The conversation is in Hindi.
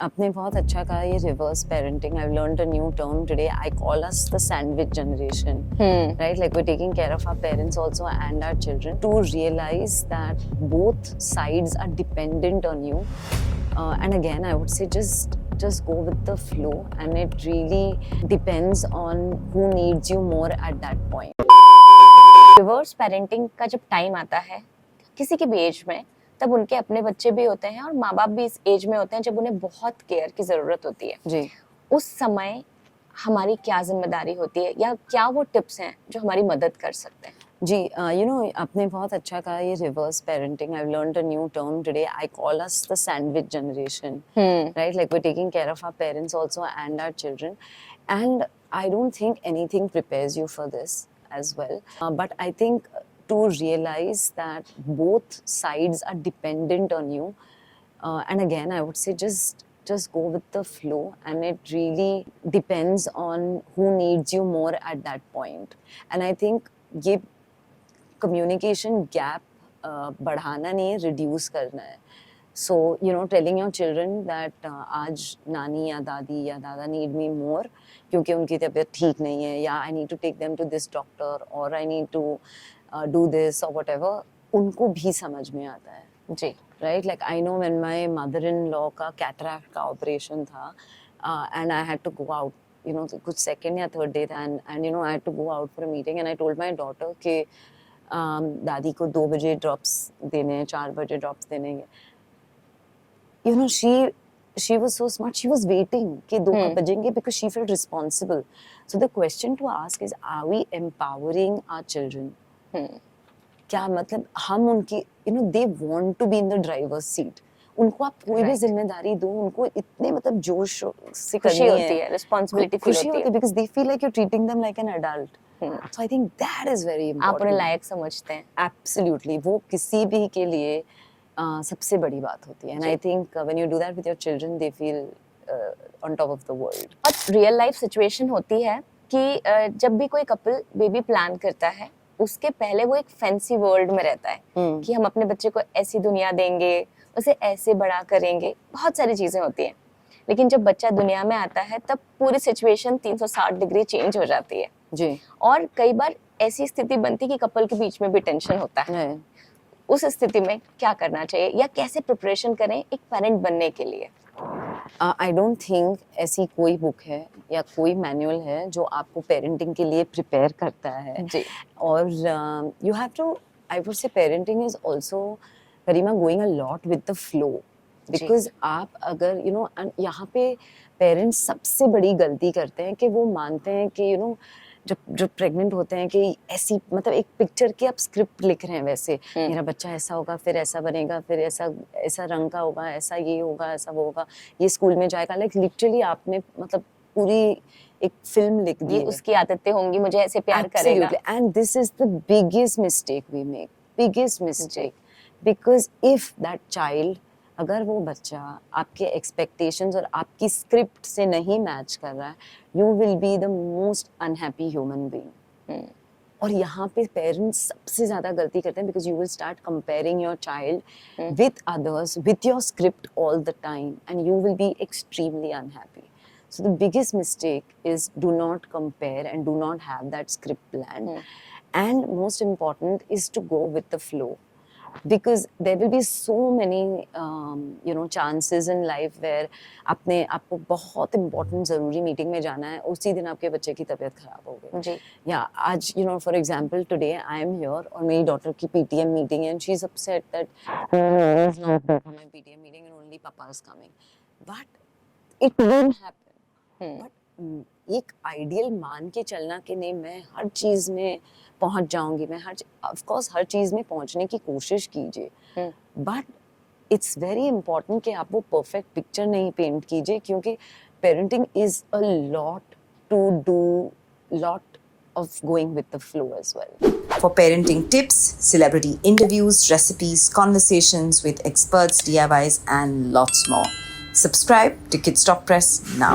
आपने बहुत अच्छा कहा ये reverse parenting. I've learned a new term today. I call us the sandwich generation. Right? Like we're taking care of our parents also and our children to realize that both sides are dependent on you. And again, I would say just go with the flow, and it really depends on who needs you more at that point. Reverse parenting का जब टाइम आता है किसी की भी एज में, तब उनके अपने बच्चे भी होते हैं और माँ बाप भी इस एज में होते हैं जब उन्हें बहुत केयर की जरूरत होती है. जी. उस समय हमारी क्या जिम्मेदारी होती है या क्या वो टिप्स हैं जो हमारी मदद कर सकते हैं? जी, आपने बहुत अच्छा कहा ये reverse parenting. I've learned a new term today. I call us the sandwich generation. Right? Like we're taking care of our parents also and our children. And I don't think anything prepares you for this as well. But I think to realize that both sides are dependent on you. And again, I would say just go with the flow, and it really depends on who needs you more at that point. And I think ये कम्युनिकेशन गैप बढ़ाना नहीं है, रिड्यूस करना है. सो टेलिंग योर चिल्ड्रन दैट आज नानी या दादी या दादा नीड मी मोर क्योंकि उनकी तबीयत ठीक नहीं है, या I need to take them to this doctor, और I need to do this और वट एवर, उनको भी समझ में आता है. जी. Right? Like I know when my mother in law का कैटरैक्ट का ऑपरेशन था, and I had to go out, कुछ सेकेंड या थर्ड डे था, and I had to go out for a meeting, and I told my daughter कि दादी को 2 बजे ड्रॉप्स देने हैं, 4 बजे ड्रॉप्स देने हैं. She was so smart. She was waiting कि 2 कब बजेंगे, because she felt responsible. So the question to ask is, are we empowering our children? क्या मतलब हम उनकी they want to be in the driver's seat. उनको आप कोई भी जिम्मेदारी दो, उनको इतने मतलब जोश से खुशी करनी होती है, रिस्पॉन्सिबिलिटी फील खुशी होती है, because they feel like you're treating them like an adult. So I think that is very important. आप उन्हें लायक समझते हैं. Absolutely. वो किसी भी के लिए सबसे बड़ी बात होती है. And I think when you do that with your children, they feel on top of the world. और रियल लाइफ सिचुएशन होती है कि जब भी कोई कपल बेबी प्लान करता है, उसके पहले वो एक फैंसी वर्ल्ड में रहता है कि हम अपने बच्चे को ऐसी दुनिया देंगे, उसे ऐसे बड़ा करेंगे, बहुत सारी चीजें होती हैं. लेकिन जब बच्चा दुनिया में आता है तब पूरी सिचुएशन 360 डिग्री चेंज हो जाती है. जी. और कई बार ऐसी स्थिति बनती है कि कपल के बीच में भी टेंशन होता है. उस स्थिति में क्या करना चाहिए या कैसे प्रिपरेशन करें एक पेरेंट बनने के लिए? आई डोंट थिंक ऐसी कोई बुक है या कोई मैनुअल है जो आपको पेरेंटिंग के लिए प्रिपेयर करता है. जी. और you have to, I would say parenting is also Garima going a lot with the flow. Because आप अगर यहाँ पे पेरेंट्स सबसे बड़ी गलती करते हैं कि वो मानते हैं कि जब प्रेग्नेंट होते हैं कि ऐसी मतलब एक पिक्चर की आप स्क्रिप्ट लिख रहे हैं, वैसे मेरा बच्चा ऐसा होगा, फिर ऐसा बनेगा, फिर ऐसा रंग का होगा, ऐसा ये होगा, ऐसा वो होगा, ये स्कूल में जाएगा. लाइक लिटरली आपने मतलब पूरी एक फिल्म लिख दी. उसकी आदतें होंगी, मुझे ऐसे प्यार करेगा. And this is the biggest mistake we make, biggest mistake. Because if that child, अगर वो बच्चा आपके एक्सपेक्टेशंस और आपकी स्क्रिप्ट से नहीं मैच कर रहा है, you will be the most unhappy human being. और यहाँ पे पेरेंट्स सबसे ज्यादा गलती करते हैं, because you will start comparing your child with others, with your script all the time, and you will be extremely unhappy. So the biggest mistake is do not compare and do not have that script plan. And most important is to go with the flow. Because there will be so many chances in life where आपको बहुत important ज़रूरी मीटिंग में जाना है, उसी दिन आपके बच्चे की तबीयत खराब हो गई. जी. या आज for example today I am here और मेरी डॉटर की PTM मीटिंग है, and she's upset that is not there for my PTM meeting and only papa is coming. But it will happen. But एक आइडियल मान के चलना कि नहीं मैं हर चीज में पहुंच जाऊंगी, मैं ऑफ कोर्स हर चीज में पहुंचने की कोशिश कीजिए, बट इट्स वेरी इंपॉर्टेंट कि आप वो परफेक्ट पिक्चर नहीं पेंट कीजिए, क्योंकि parenting is a lot to do, lot of going with the flow as well. For parenting tips, celebrity interviews, recipes, conversations with experts, DIYs, and lots more. Subscribe to Kids Talk Press now.